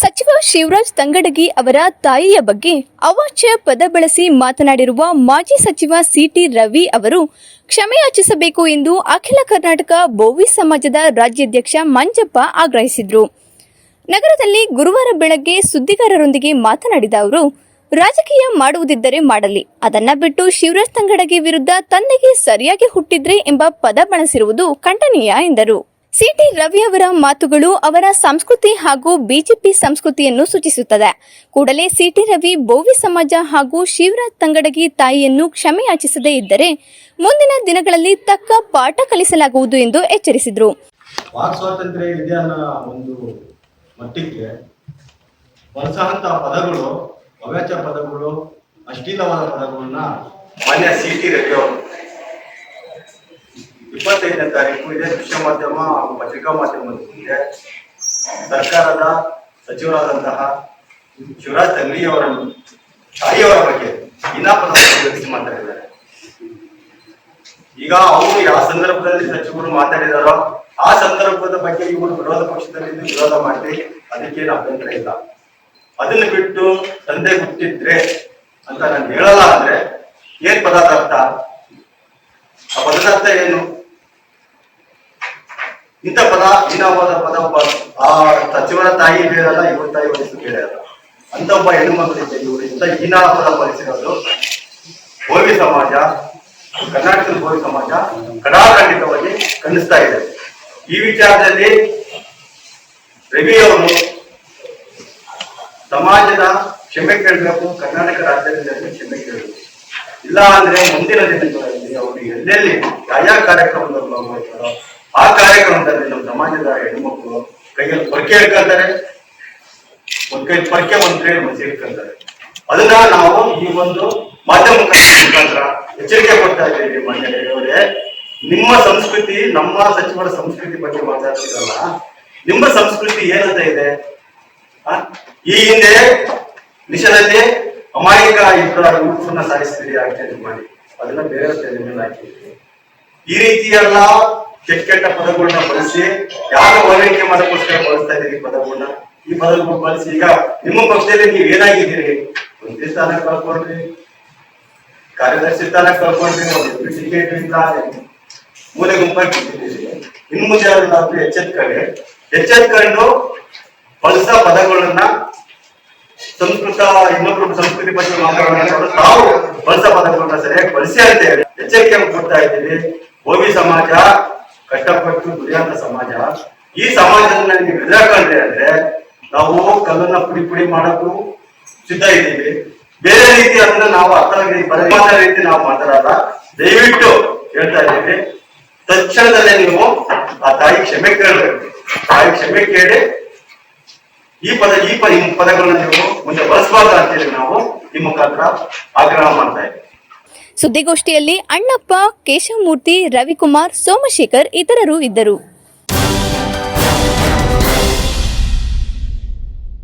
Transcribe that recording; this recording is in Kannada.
ಸಚಿವ ಶಿವರಾಜ್ ತಂಗಡಗಿ ಅವರ ತಾಯಿಯ ಬಗ್ಗೆ ಅವಾಚ್ಯ ಪದ ಬಳಸಿ ಮಾತನಾಡಿರುವ ಮಾಜಿ ಸಚಿವ ಸಿಟಿ ರವಿ ಅವರು ಕ್ಷಮೆಯಾಚಿಸಬೇಕು ಎಂದು ಅಖಿಲ ಕರ್ನಾಟಕ ಬೋವಿ ಸಮಾಜದ ರಾಜ್ಯಾಧ್ಯಕ್ಷ ಮಂಜಪ್ಪ ಆಗ್ರಹಿಸಿದರು. ನಗರದಲ್ಲಿ ಗುರುವಾರ ಬೆಳಗ್ಗೆ ಸುದ್ದಿಗಾರರೊಂದಿಗೆ ಮಾತನಾಡಿದ ಅವರು, ರಾಜಕೀಯ ಮಾಡುವುದಿದ್ದರೆ ಮಾಡಲಿ, ಅದನ್ನ ಬಿಟ್ಟು ಶಿವರಾಜ್ ತಂಗಡಗಿ ವಿರುದ್ಧ ತಂದೆಗೆ ಸರಿಯಾಗಿ ಹುಟ್ಟಿದ್ರೆ ಎಂಬ ಪದ ಬಳಸಿರುವುದು ಖಂಡನೀಯ ಎಂದರು. ಸಿಟಿ ರವಿ ಅವರ ಮಾತುಗಳು ಅವರ ಸಂಸ್ಕೃತಿ ಹಾಗೂ ಬಿಜೆಪಿ ಸಂಸ್ಕೃತಿಯನ್ನು ಸೂಚಿಸುತ್ತದೆ. ಕೂಡಲೇ ಸಿಟಿ ರವಿ ಬೋವಿ ಸಮಾಜ ಹಾಗೂ ಶಿವರಾಜ್ ತಂಗಡಗಿ ತಾಯಿಯನ್ನು ಕ್ಷಮೆಯಾಚಿಸದೇ ಇದ್ದರೆ ಮುಂದಿನ ದಿನಗಳಲ್ಲಿ ತಕ್ಕ ಪಾಠ ಕಲಿಸಲಾಗುವುದು ಎಂದು ಎಚ್ಚರಿಸಿದರು. ವಾಕ್ ಸ್ವಾತಂತ್ರ್ಯ ಇದೆ ಅನ್ನೋ ಒಂದು ಮಟ್ಟಿಗೆ ಬಳಸುವಂತಹ ಪದಗಳು, ಅವಾಚ್ಯ ಪದಗಳು, ಅಶ್ಲೀಲವಾದ ಪದಗಳನ್ನ ಮಾನ್ಯ ಸಿಟಿ ರವಿ ಅವರು 25ನೇ ತಾರೀಕು ಇದೇ ದೃಶ್ಯ ಮಾಧ್ಯಮ ಹಾಗೂ ಪತ್ರಿಕಾ ಮಾಧ್ಯಮದೊಂದಿಗೆ ಸರ್ಕಾರದ ಸಚಿವರಾದಂತಹ ಶಿವರಾಜ್ ತಂಗಡಗಿ ಅವರ ತಾಯಿಯವರ ಬಗ್ಗೆ ಹೀನಾಪದ ಉಪಯೋಗಿಸಿ ಮಾತಾಡಿದ್ದಾರೆ. ಈಗ ಅವರು ಯಾವ ಸಂದರ್ಭದಲ್ಲಿ ಸಚಿವರು ಮಾತಾಡಿದಾರೋ ಆ ಸಂದರ್ಭದ ಬಗ್ಗೆ ಇವರು ವಿರೋಧ ಪಕ್ಷದಲ್ಲಿ ವಿರೋಧ ಮಾಡಿ ಅದಕ್ಕೇನು ಅಭ್ಯಂತರ ಇಲ್ಲ. ಅದನ್ನು ಬಿಟ್ಟು ತಂದೆ ಹುಟ್ಟಿದ್ರೆ ಅಂತ ನಾನು ಹೇಳಲ್ಲ ಅಂದ್ರೆ ಏನ್ ಪದದ ಅರ್ಥ? ಆ ಪದದ ಅರ್ಥ ಏನು? ಇಂಥ ಪದ ಹೀನವಾದ ಪದ ಆ ಸಚಿವರ ತಾಯಿ ಬೇಡಲ್ಲ, ಇವ್ರ ತಾಯಿ ವಯಸ್ಸು ಬೇಡಲ್ಲ ಅಂತ ಒಬ್ಬ ಹೆಣ್ಣು ಮಕ್ಕಳಿದೆ. ಇವರು ಇಂಥ ಹೀನ ಪದ ಬಳಸಿರೋದು ಬೋವಿ ಸಮಾಜ, ಕರ್ನಾಟಕದ ಬೋವಿ ಸಮಾಜ ಕಡಾಖಂಡಿತವಾಗಿ ಖಂಡಿಸ್ತಾ ಇದೆ. ಈ ವಿಚಾರದಲ್ಲಿ ರವಿ ಅವರು ಸಮಾಜದ ಕ್ಷಮೆ ಕೇಳಬೇಕು, ಕರ್ನಾಟಕ ರಾಜ್ಯದಲ್ಲಿ ಕ್ಷಮೆ ಕೇಳಬೇಕು. ಇಲ್ಲ ಅಂದ್ರೆ ಮುಂದಿನ ದಿನಗಳಲ್ಲಿ ಅವರು ಎಲ್ಲೆಲ್ಲಿ ಯಾವ ಕಾರ್ಯಕ್ರಮದಲ್ಲಿ ಭಾಗವಹಿಸ್ತಾರೋ ಆ ಕಾರ್ಯಕ್ರಮದಲ್ಲಿ ನಮ್ಮ ಸಮಾಜದ ಹೆಣ್ಮಕ್ಳು ಕೈಯಲ್ಲಿ ಪೊರಕೆ ಹಿಡ್ಕೊಳ್ತಾರೆ, ಪೊರಕೆ ಒಂದು ಕೈ ಸೇರ್ಕೊಳ್ತಾರೆ. ಅದನ್ನ ನಾವು ಈ ಒಂದು ಮಾಧ್ಯಮ ಮುಖಾಂತರ ಎಚ್ಚರಿಕೆ ಕೊಡ್ತಾ ಇದ್ದೀವಿ. ಮಾನ್ಯವರೇ, ನಿಮ್ಮ ಸಂಸ್ಕೃತಿ ನಮ್ಮ ಸಚಿವರ ಸಂಸ್ಕೃತಿ ಬಗ್ಗೆ ಮಾತಾಡ್ತಿರಲ್ಲ, ನಿಮ್ಮ ಸಂಸ್ಕೃತಿ ಏನಂತ ಇದೆ? ಈ ಹಿಂದೆ ನಿಶದಲ್ಲಿ ಅಮಾಯಕ ಇಬ್ಬರನ್ನ ಸಾಯಿಸ್ತೀರಿ ಆಚರಣೆ ಮಾಡಿ, ಅದನ್ನ ಬೇರೆ ಮೇಲೆ ಹಾಕಿದ್ರಿ. ಈ ರೀತಿ ಎಲ್ಲ ಕೆಟ್ಟ ಪದಗಳನ್ನ ಬಳಸಿ ಯಾರು ಹೋಲಿಕೆ ಮಾಡೋಕ್ಕೋಸ್ಕರ ಬಳಸ್ತಾ ಇದ್ದೀರಿ ಪದಗಳನ್ನ. ಈ ಪದಗಳು ಬಳಸಿ ಈಗ ನಿಮ್ಮ ಪಕ್ಷದಲ್ಲಿ ನೀವು ಏನಾಗಿದ್ದೀರಿ? ಮಂತ್ರಿ ಸ್ಥಾನ ಕಳ್ಕೊಂಡ್ರಿ, ಕಾರ್ಯದರ್ಶಿ ಸ್ಥಾನ ಕಳ್ಕೊಂಡ್ರಿ, ಒಂದು ಟಿಕೆಟ್ ಇಲ್ಲ, ಮೂಲೆ ಗುಂಪಾಗಿ ಬಿಟ್ಟಿದ್ದೀರಿ. ಇನ್ನು ಮುಂದೆ ಯಾರು ಎಚ್ಚೆತ್ಕೊಂಡು ಬಳಸ ಪದಗಳನ್ನ ಸಂಸ್ಕೃತ ಇನ್ನೊಬ್ರು ಸಂಸ್ಕೃತಿ ಬಗ್ಗೆ ಮಾತಾಡೋಣ, ತಾವು ಬಳಸ ಪದಗಳನ್ನ ಸರಿಯಾಗಿ ಬಳಸಿ ಅಂತ ಹೇಳಿ ಎಚ್ಚರಿಕೆ ಕೊಡ್ತಾ ಇದ್ದೀವಿ. ಬೋವಿ ಸಮಾಜ ಕಷ್ಟಪಟ್ಟು ದುಡಿಯಂತ ಸಮಾಜ. ಈ ಸಮಾಜದನ್ನ ನೀವು ಎದುರಾಕೊಂಡ್ರೆ ಅಂದ್ರೆ ನಾವು ಕಲ್ಲನ್ನ ಪುಡಿ ಮಾಡಕ್ಕೂ ಸಿದ್ಧ ಇದ್ದೀವಿ. ಬೇರೆ ರೀತಿ ಅದನ್ನ ನಾವು ಅರ್ಥ ರೀತಿ ನಾವು ಮಾತಾಡಲ್ಲ. ದಯವಿಟ್ಟು ಹೇಳ್ತಾ ಇದ್ದೀವಿ, ತಕ್ಷಣದಲ್ಲೇ ನೀವು ಆ ತಾಯಿ ಕ್ಷಮೆ ಕೇಳಬೇಕು. ತಾಯಿ ಕ್ಷಮೆ ಕೇಳಿ ಈ ಪದಗಳನ್ನ ನೀವು ಮುಂದೆ ಬಳಸಬಾರ್ದು ಅಂತೇಳಿ ನಾವು ಈ ಮುಖಾಂತರ ಆಗ್ರಹ ಮಾಡ್ತಾ ಇದ್ದೀವಿ. ಸುದ್ದಿಗೋಷ್ಠಿಯಲ್ಲಿ ಅಣ್ಣಪ್ಪ, ಕೇಶವಮೂರ್ತಿ, ರವಿಕುಮಾರ್, ಸೋಮಶೇಖರ್ ಇತರರು ಇದ್ದರು.